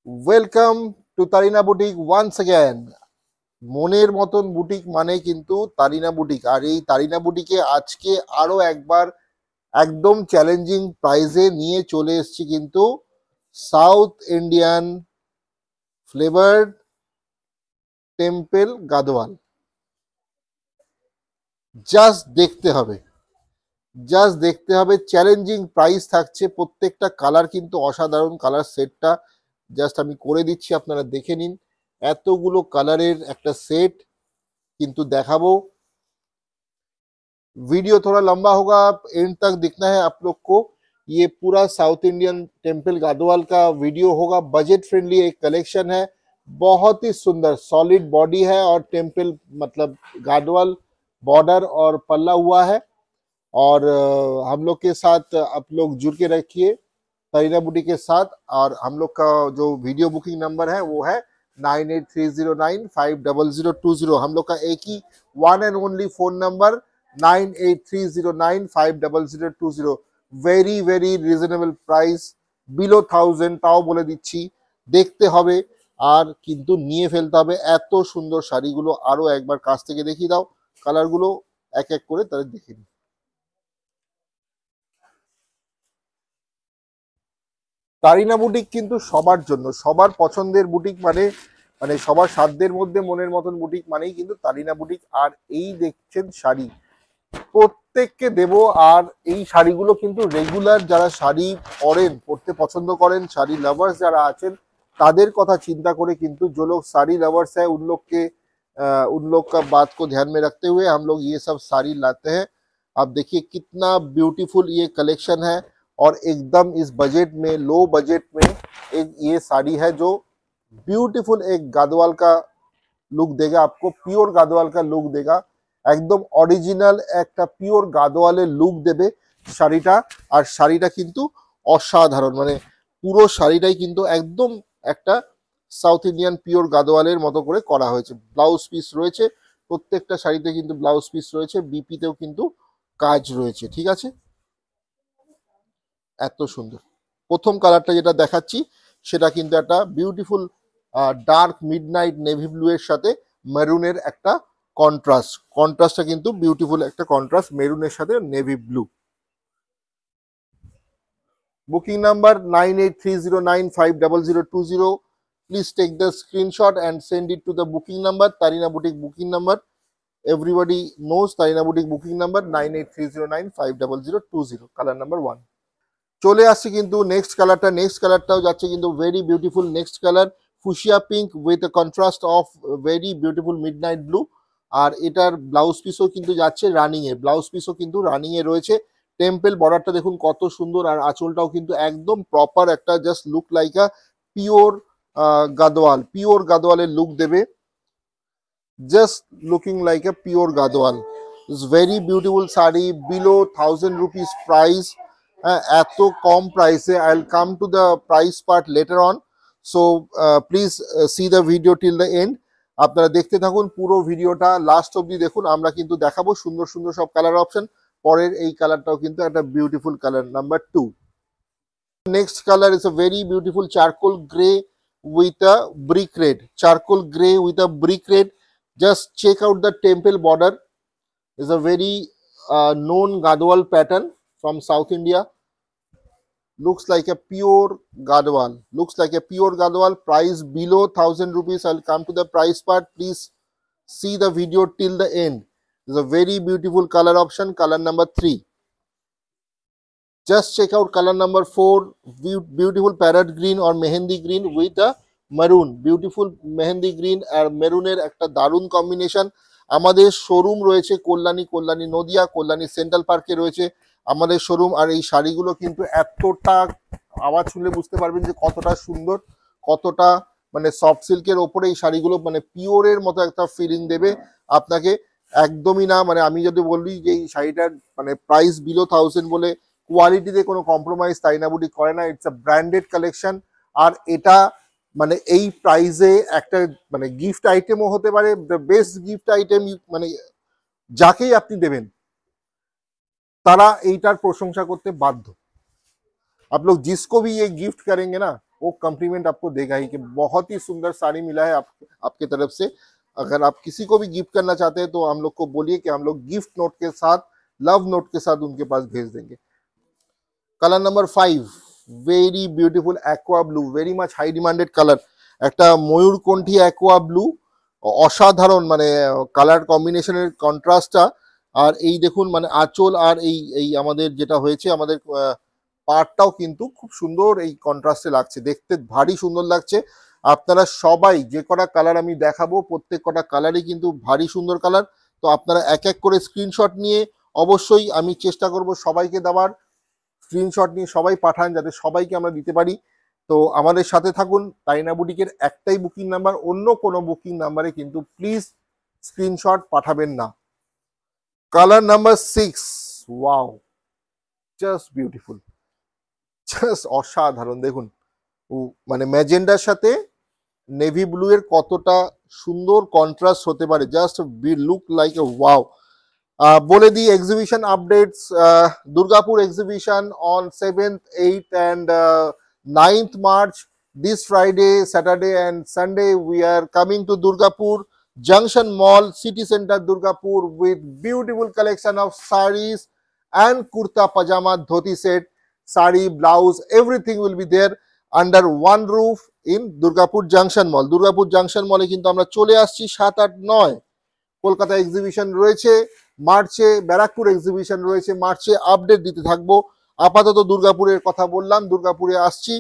Welcome to Tarina boutique once again. মনের মতন boutique মানে কিন্তু তারিনা বুটিক। আর এই তারিনা বুটিকে আজকে আরো একবার একদম চ্যালেঞ্জিং প্রাইজে নিয়ে চলে এসেছি কিন্তু south Indian flavoured temple Gadwal. Just দেখতে হবে, জাস্ট দেখতে হবে। চ্যালেঞ্জিং প্রাইস থাকছে, প্রত্যেকটা কালার কিন্তু অসাধারণ। কালার সেটটা জাস্ট আমি করে দিচ্ছি, আপনারা দেখে নিন। এতগুলো কালারের একটা সেট কিন্তু দেখাबो। वीडियो थोड़ा लंबा होगा, आप एंड तक दिखना है आप लोग को। ये पूरा साउथ इंडियन टेम्पल गादोवाल का वीडियो होगा। बजट फ्रेंडली एक कलेक्शन है, बहुत ही सुंदर सॉलिड बॉडी है और टेम्पल मतलब गादोवाल बॉर्डर और पल्ला हुआ है। और हम लोग के साथ आप लोग जुड़ के रखिए तरीना बुटीक के साथ। और हम लोग का जो वीडियो बुकिंग नंबर है वो है 9830950020। हम लोग का एक ही one and only phone number 9830950020। Very very reasonable price, below 1000। তাও বলে দিচ্ছি, দেখতে হবে আর কিন্তু নিয়ে ফেলতে হবে। এত সুন্দর শাড়িগুলো আরো একবার কাছ থেকে দেখিয়ে দাও, কালারগুলো এক এক করে তাদের দেখে নিই। তারিনা বুটিক কিন্তু সবার জন্য, সবার পছন্দের বুটিক, মানে মানে সবার সাধ্যের মধ্যে মনের মতন বুটিক মানেই কিন্তু তারিনা বুটিক। আর এই দেখছেন শাড়ি, প্রত্যেককে দেব। আর এই শাড়িগুলো কিন্তু রেগুলার যারা শাড়ি পরেন, পরতে পছন্দ করেন, শাড়ি লাভার্স যারা আছেন, তাদের কথা চিন্ता করে কিন্তু जो लोग साड़ी लवर्स है उन लोग का बात को ध्यान में रखते हुए हम लोग ये सब साड़ी लाते हैं। आप देखिए कितना ब्यूटीफुल ये कलेक्शन है। और एकदम इस बजट में, लो बजट में एक ये साड़ी है जो ब्यूटीफुल एक गादोवाल का लुक देगा आपको, পিওর গাদোয়াল का लुक देगा। একদম অরিজিনাল একটা পিওর গাদোয়ালের লুক দেবে শাড়িটা। আর শাড়িটা কিন্তু অসাধারণ, মানে পুরো শাড়িটাই কিন্তু একদম একটা সাউথ ইন্ডিয়ান পিওর গাদোয়ালের মতো করে করা হয়েছে। ব্লাউজ পিস রয়েছে, প্রত্যেকটা শাড়িতে কিন্তু ব্লাউজ পিস রয়েছে, বিপিতেও কিন্তু কাজ রয়েছে। ঠিক আছে, এত সুন্দর। প্রথম কালারটা যেটা দেখাচ্ছি সেটা কিন্তু একটা beautiful dark midnight navy blue এর সাথে মেরুনের একটা কন্ট্রাস্ট। কন্ট্রাস্টটা কিন্তু বিউটিফুল একটা কন্ট্রাস্ট, মেরুনের সাথে navy blue. Booking number 9830950020। Please take the screenshot and send it to the booking number, Tarina boutique booking number. Everybody knows Tarina boutique booking number 9830950020, colour number 1। চলে আসছে কিন্তু নেক্সট কালারটা। নেক্সট কালারটাও যাচ্ছে কিন্তু very beautiful. Next colour fuchsia pink with a contrast of very beautiful midnight blue. আর এটার blouse পিসও কিন্তু যাচ্ছে রানিং এ, ব্লাউজ পিসও কিন্তু রানিং এ রয়েছে। টেম্পল বর্ডারটা দেখুন কত সুন্দর, আর আঁচলটাও কিন্তু একদম প্রপার একটা just look like a pure Gadwal, pure গাদোয়ালের লুক দেবে। Just looking like a pure Gadwal. It's very beautiful sari, below 1000 rupees price. এত কম প্রাইসে। I will come to the price part later on. So please see the video till the end. আপনারা দেখতে থাকুন পুরো ভিডিওটা, লাস্ট অবধি দেখুন। আমরা কিন্তু দেখাবো সুন্দর সুন্দর সব কালার অপশন। পরের এই কালারটাও কিন্তু একটা beautiful colour, number 2। Next colour is a very beautiful charcoal grey with a brick red, charcoal gray with a brick red. Just check out the temple border. Is a very known Gadwal pattern from South India. Looks like a pure Gadwal. Looks like a pure Gadwal. Price below 1000 rupees. I'll come to the price part. Please see the video till the end. Is a very beautiful color option. Color number 3. Just check out color number 4. Beautiful parrot green or mehendi green with a maroon. Beautiful mehendi green আর মেরুনের একটা দারুণ combination. আমাদের showroom রয়েছে Kalyani Nadia, Kalyani central পার্কে রয়েছে আমাদের showroom. আর এই শাড়িগুলো কিন্তু এতটা, আওয়াজ শুনলে বুঝতে পারবেন যে কতটা সুন্দর, কতটা মানে সফট সিল্কের ওপরে এই শাড়িগুলো মানে পিওরের মতো একটা ফিলিং দেবে আপনাকে। একদমই না, মানে আমি যদি বলি যে এই শাড়িটার মানে প্রাইস বিলো 1000 বলে কোয়ালিটিতে কোনো কম্প্রোমাইজ তারিনা বুটিক করে না। It's a branded collection. আর এটা মানে এই প্রাইসে একটা মানে গিফট আইটেমও হতে পারে, দ্য বেস্ট গিফট আইটেম। মানে যাকেই আপনি দেবেন তারা এইটার প্রশংসা করতে বাধ্য। आप लोग जिसको भी ये गिफ्ट करेंगे ना, वो कॉम्प्लीमेंट आपको देगा ही कि बहुत ही सुंदर साड़ी मिला है आपके तरफ से। अगर आप किसी को भी गिफ्ट करना चाहते हैं तो हम लोग को बोलिए कि हम लोग गिफ्ट नोट के साथ, लव नोट के साथ उनके पास भेज देंगे। Colour number 5, very beautiful aqua blue, very much high demanded colour. একটা ময়ূরকণ্ঠী অ্যাকোয়া ব্লু, অসাধারণ মানে কালার কম্বিনেশনের কন্ট্রাস্টটা। আর এই দেখুন মানে আঁচল আর এই এই আমাদের যেটা হয়েছে আমাদের পাড়টাও কিন্তু খুব সুন্দর এই কন্ট্রাস্টে লাগছে, দেখতে ভারী সুন্দর লাগছে। আপনারা সবাই যে কটা কালার আমি দেখাবো প্রত্যেক কটা কালারই কিন্তু ভারী সুন্দর কালার। তো আপনারা এক এক করে স্ক্রিনশট নিয়ে, অবশ্যই আমি চেষ্টা করব সবাইকে দেওয়ার, স্ক্রিনশট নিয়ে সবাই পাঠান যাতে সবাইকে আমরা দিতে পারি। তো আমাদের সাথে থাকুন। তাইনা বুটিকের একটাই বুকিং নাম্বার, অন্য কোনো বুকিং নাম্বারে কিন্তু প্লিজ স্ক্রিনশট পাঠাবেন না। Colour number 6, wow, just beautiful, just অসাধারণ। দেখুন মানে ম্যাজেন্ডার সাথে নেভি ব্লু এর কতটা সুন্দর কন্ট্রাস্ট হতে পারে, just look like a wow. বলে দিই exhibition updates. Durgapur exhibition on 7th, 8th and 9th March. This Friday, Saturday and Sunday we are coming to Durgapur Junction Mall, City Center Durgapur, with beautiful collection of sarees and kurta pajama dhoti set, sari, blouse, everything will be there under one roof in Durgapur Junction Mall. Durgapur Junction Mall e কিন্তু আমরা চলে আসছি 7, 8, 9। Kolkata exhibition রয়েছে মার্চে, Barrackpore exhibition রয়েছে মার্চে, update দিতে থাকবো। আপাতত দুর্গাপুরের কথা বললাম, দুর্গাপুরে আসছি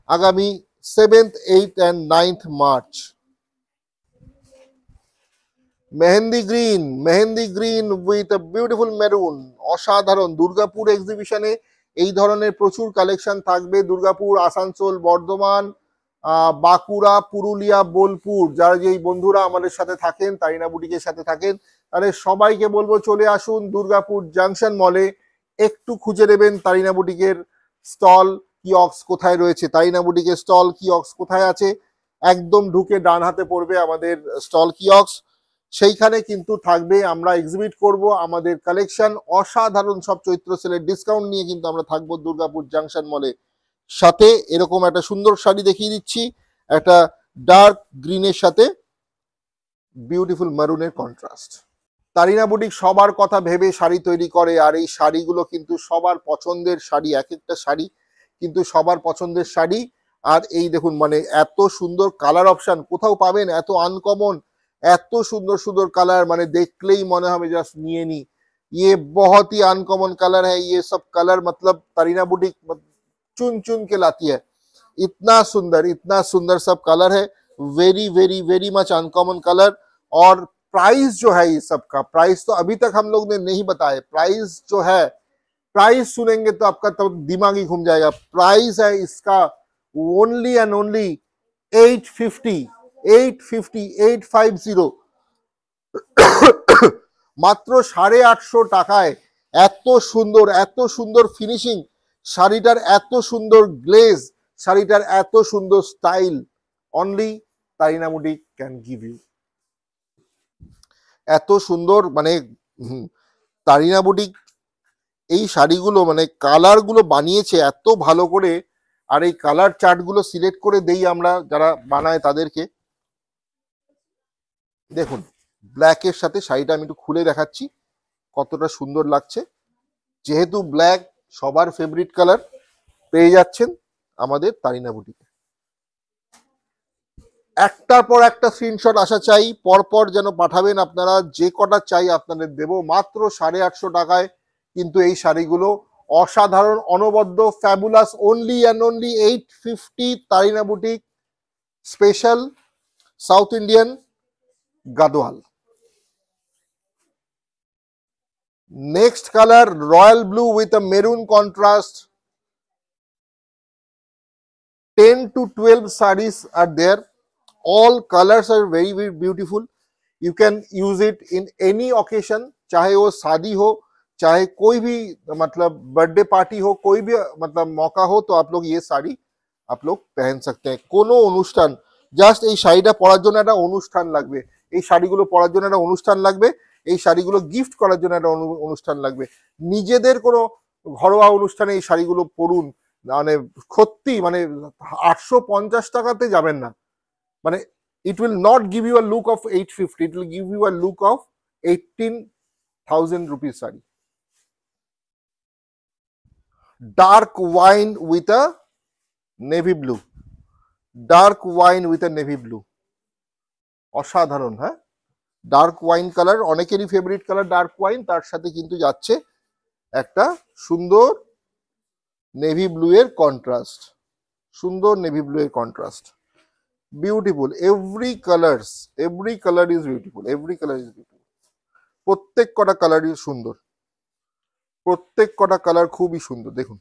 আগামী 7th, 8th and 9th March. Mehendi green with a beautiful maroon, অসাধারণ। দুর্গাপুর এক্সিবিশনে এই ধরনের প্রচুর কালেকশন থাকবে। দুর্গাপুর, আসানসোল, বর্ধমান, বাঁকুড়া, পুরুলিয়া, বোলপুর, যারা যেই বন্ধুরা আমাদের সাথে থাকেন, তাইনা বুটিকের সাথে থাকেন, তাহলে সবাইকে বলবো চলে আসুন দুর্গাপুর জাংশন মলে। একটু খুঁজে নেবেন তারিনা বুটিকের স্টল কিয়ক্স কোথায় রয়েছে, তারিনা বুটিকের স্টল কিয়ক্স কোথায় আছে, একদম ঢুকে ডান হাতে পড়বে আমাদের স্টল কিয়ক্স, সেইখানে কিন্তু থাকবে। আমরা এক্সিবিট করব আমাদের কালেকশন, অসাধারণ সব চৈত্র সেলের ডিসকাউন্ট নিয়ে কিন্তু আমরা থাকবো দুর্গাপুর জাংশন মলে। সাথে এরকম একটা সুন্দর শাড়ি দেখিয়ে দিচ্ছি, একটা ডার্ক গ্রিনের সাথে বিউটিফুল মারুনের কন্ট্রাস্ট। তারিনা বুটিক সবার কথা ভেবে শাড়ি তৈরি করে, আর এই শাড়িগুলো কিন্তু সবার পছন্দের শাড়ি, এক একটা শাড়ি কিন্তু সবার পছন্দের শাড়ি। আর এই দেখুন মানে এত সুন্দর কালার অপশন কোথাও পাবেন, এত আনকমন, এত সুন্দর সুন্দর কালার, মানে দেখলেই মনে হবে জাস্ট নিয়ে নি। ये बहुत ही अनकॉमन कलर है, ये सब कलर मतलब तारीना बुटीक चुन चुन के लाती है। इतना सुंदर सब कलर है, very very very much uncommon colour. और प्राइस जो है ये सब का, प्राइस तो अभी तक हम लोग ने नहीं बताए। प्राइस जो है, प्राइस सुनेंगे तो आपका तो दिमाग ही घूम जाएगा। प्राइस है इसका ओनली एंड ओनली 850 মাত্র 850 টাকায় এত সুন্দর ফিনিশিং শাড়িটার, এত সুন্দর গ্লেজ শাড়িটার, এত সুন্দর style, only Tarina boutique can give you. এত সুন্দর মানে তারিনা বুটিক এই শাড়িগুলো মানে কালারগুলো বানিয়েছে এত ভালো করে। আর এই কালার চার্টগুলো সিলেক্ট করে দেই আমরা যারা বানায় তাদেরকে। দেখুন ব্ল্যাকের সাথে শাড়িটা আমি একটু খুলে দেখাচ্ছি কতটা সুন্দর লাগছে। যেহেতু ব্ল্যাক সবার ফেভারিট কালার, পেয়ে যাচ্ছেন আমাদের তারিনা বুটিকে। একটার পর একটা স্ক্রিনশট আসা চাই, পরপর যেন পাঠাবেন আপনারা, যে কটা চাই আপনাদের দেব। মাত্র 850 টাকায় কিন্তু এই শাড়িগুলো অসাধারণ, অনবদ্য, fabulous, only and only 850 Tarina boutique special South Indian Gadwal. Next color, royal blue with a maroon contrast. 10 to 12 sarees are there. All colors are very very beautiful. You can use it in any occasion, चाहे वो शादी हो, चाहे कोई भी मतलब birthday party हो, कोई भी मतलब मौका हो, तो आप लोग ये साड़ी आप लोग पहन सकते हैं। কোনো অনুষ্ঠান, জাস্ট এই শাড়িটা পরার জন্য একটা অনুষ্ঠান লাগবে, এই শাড়িগুলো পরার জন্য একটা অনুষ্ঠান লাগবে, এই শাড়িগুলো গিফট করার জন্য একটা অনুষ্ঠান লাগবে। নিজেদের কোনো ঘরোয়া অনুষ্ঠানে এই শাড়িগুলো পরুন, মানে সত্যি মানে 850 টাকাতে যাবেন না, মানে it will not give you a look of 850, it will give you a look of 18,000 rupees sari. Dark wine with a navy blue, dark wine with a navy blue, অসাধারণ। হ্যাঁ, ডার্ক ওয়াইন কালার অনেকেরই favourite colour dark wine, তার সাথে কিন্তু যাচ্ছে একটা সুন্দর navy blue এর কন্ট্রাস্ট, সুন্দর নেভি ব্লু এর contrast, beautiful. Every colour is beautiful, every colour is beautiful. প্রত্যেক কটা কালারই সুন্দর, প্রত্যেক কটা কালার খুবই সুন্দর। দেখুন,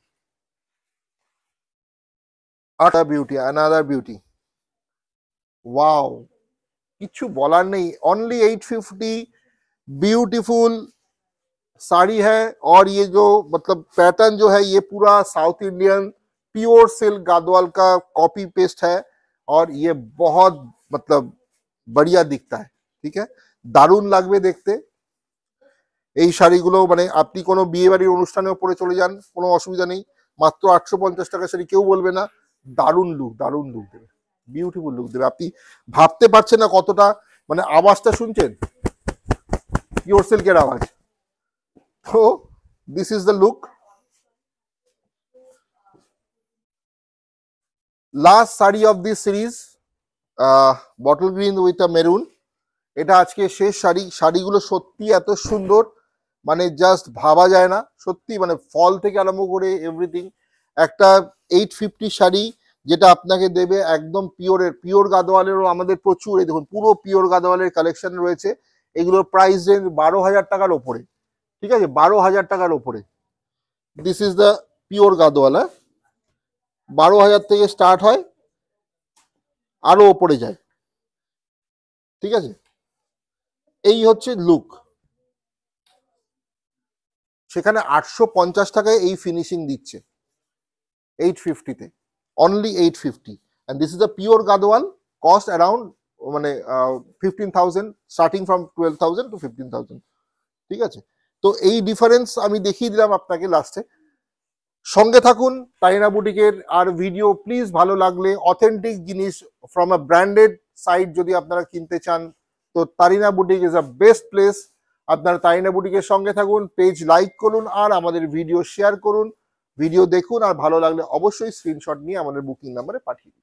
আটা বিউটি, অ্যানাদার বিউটি, ওয়াও, কিছু বলার নেই। অনলি 850, ब्यूटीफुल साड़ी है। और ये जो मतलब पैटर्न जो है ये पूरा साउथ इंडियन प्योर सिल्क गादवाल का कॉपी पेस्ट है, और ये बहुत मतलब बढ़िया दिखता है। ठीक है, দারুণ লাগবে দেখতে এই শাড়িগুলো। মানে আপনি কোনো বিয়ে বাড়ির অনুষ্ঠানেও পরে চলে যান, কোনো অসুবিধা নেই। মাত্র 850 টাকা শাড়ি, কেউ বলবে না। দারুণ লুক, দারুণ লুক দেবে, বিউটিফুল লুক দেবে। আপনি ভাবতে পারছেন না কতটা, মানে আওয়াজটা শুনছেন পিওর সিল্কের আওয়াজ। তো this is the look. Last sari of this series, bottle green with a maroon. এটা আজকে শেষ শাড়ি। শাড়িগুলো সত্যি এত সুন্দর, মানে জাস্ট ভাবা যায় না। সত্যি মানে ফল থেকে আরম্ভ করে এভরিথিং। একটা 850 শাড়ি যেটা আপনাকে দেবে একদম পিওর গাদোয়ালেরও আমাদের প্রচুর, এই দেখুন পুরো পিওর গাদোয়ালের কালেকশন রয়েছে। এগুলোর প্রাইস রেঞ্জ 12,000 টাকার ওপরে। ঠিক আছে, 12,000 টাকার ওপরে। This is the pure Gadwal. 12,000 থেকে স্টার্ট হয়, আরো ওপরে যায়। ঠিক আছে, এই হচ্ছে লুক। সেখানে 850 টাকায় এই ফিনিশিং দিচ্ছে 850-তে, only 850। And this is the pure Gadwal, cost around মানে 15,000, স্টার্টিং ফ্রম 12,000 টু 15,000। ঠিক আছে, তো এই ডিফারেন্স আমি দেখিয়ে দিলাম আপনাকে লাস্টে। সঙ্গে থাকুন তারিনা বুটিকের। আর ভিডিও প্লিজ ভালো লাগলে, অথেন্টিক জিনিস ফ্রম আ ব্র্যান্ডেড সাইট যদি আপনারা কিনতে চান, তো Tarina boutique is a best place. আপনারা তারিনা বুটিকের সঙ্গে থাকুন, পেজ লাইক করুন, আর আমাদের ভিডিও শেয়ার করুন। ভিডিও দেখুন, আর ভালো লাগলে অবশ্যই স্ক্রিনশট নিয়ে আমাদের বুকিং নাম্বারে পাঠিয়ে দিন।